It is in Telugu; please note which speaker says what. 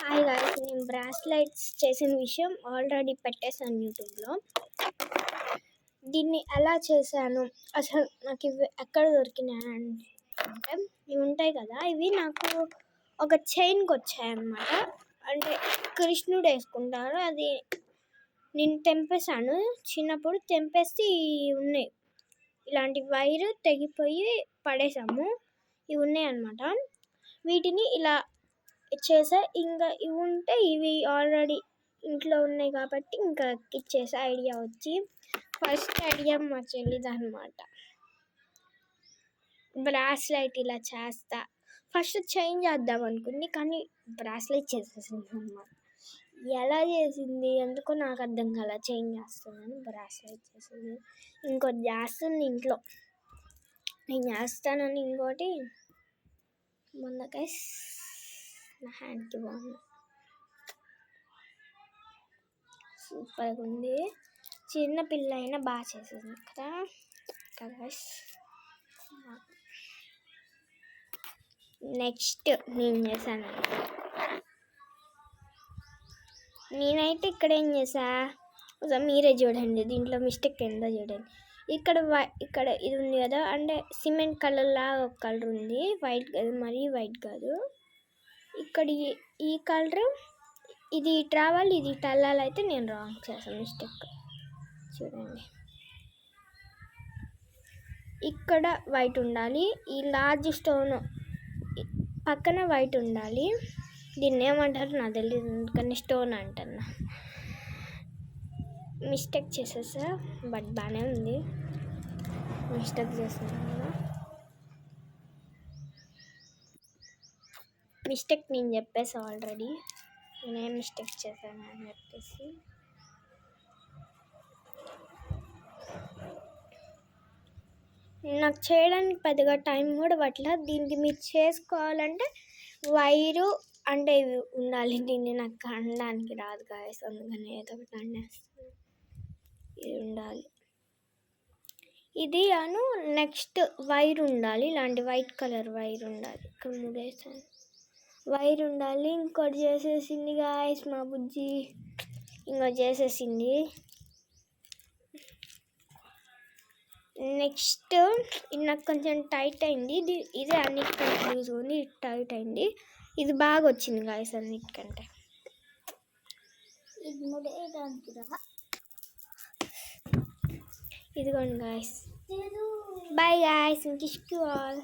Speaker 1: హాయ్ గాయ్స్, నేను బ్రాస్లైట్స్ చేసిన విషయం ఆల్రెడీ పెట్టేశాను యూట్యూబ్లో. దీన్ని ఎలా చేశాను, అసలు నాకు ఇవి ఎక్కడ దొరికినాయి అంటే ఇవి ఉంటాయి కదా, ఇవి నాకు ఒక చైన్కి వచ్చాయన్నమాట. అంటే కృష్ణుడు వేసుకుంటారు, అది నేను తెంపేశాను. చిన్నప్పుడు తెంపేసి ఉన్నాయి, ఇలాంటి వైర్ తెగిపోయి పడేసాము. ఇవి ఉన్నాయి అన్నమాట. వీటిని ఇలా చేసా. ఇంకా ఇవి ఉంటే ఇవి ఆల్రెడీ ఇంట్లో ఉన్నాయి కాబట్టి ఇంకా ఇచ్చేసా. ఐడియా వచ్చి ఫస్ట్ ఐడియా మా చెల్లిది అనమాట. బ్రాస్లైట్ ఇలా చేస్తా, ఫస్ట్ చైన్ చేద్దాం అనుకుంది కానీ బ్రాస్లైట్ చేసేసింది అన్నమాట. ఎలా చేసింది ఎందుకో నాకు అర్థం కాల. చైన్ చేస్తున్నాను, బ్రాస్లైట్ చేసింది. ఇంకోటి చేస్తుంది ఇంట్లో, నేను చేస్తానని. ఇంకోటి మొన్న గైస్ నా హ్యాండ్కి బాగుంది, సూపర్గా ఉంది. చిన్న పిల్ల అయినా బాగా చేసేది కదా గైస్. నెక్స్ట్ నేను చేశాను, నేనైతే ఇక్కడ ఏం చేసా మీరే చూడండి. దీంట్లో మిస్టేక్ ఏందో చూడండి. ఇక్కడ ఇది ఉంది కదా, అంటే సిమెంట్ కలర్ లాగా ఒక కలర్ ఉంది, వైట్ కాదు, మరీ వైట్ కాదు. ఇక్కడ ఈ కలర్ ఇది ఇటు రావాలి, ఇది ఇటు వెళ్ళాలి. అయితే నేను రాంగ్ చేశాను, మిస్టేక్. చూడండి, ఇక్కడ వైట్ ఉండాలి, ఈ లార్జ్ స్టోన్ పక్కన వైట్ ఉండాలి. దీన్ని ఏమంటారు నాకు తెలియదు, కానీ స్టోన్ అంటున్నా. మిస్టేక్ చేసేసా, బట్ బాగానే ఉంది. మిస్టేక్ చేస్తున్నాను కదా, మిస్టేక్ నేను చెప్పేసా ఆల్రెడీ, నేనేం మిస్టేక్ చేశాను అని చెప్పేసి. నాకు చేయడానికి పెద్దగా టైం కూడా పట్ల. దీనికి మీరు చేసుకోవాలంటే వైరు అంటే ఇవి ఉండాలి. దీన్ని నాకు అనడానికి రాదు గాయస్, అందుకని ఏదో ఒకటి అనేస్తాను. ఇది ఉండాలి, ఇది అను. నెక్స్ట్ వైర్ ఉండాలి, ఇలాంటి వైట్ కలర్ వైర్ ఉండాలి. ఇక్కడ ముడేసాను, వైర్ ఉండాలి. ఇంకోటి చేసేసింది గాయస్ మా బుజ్జి, ఇంకోటి చేసేసింది. నెక్స్ట్ ఇది నాకు కొంచెం టైట్ అయింది. ఇదే అన్నిటికంటే లూజ్ ఉంది, ఇది టైట్ అయింది. ఇది బాగా వచ్చింది గాయస్ అన్నిటికంటే. ఇదిగోండి guys, bye guys, kiss you all.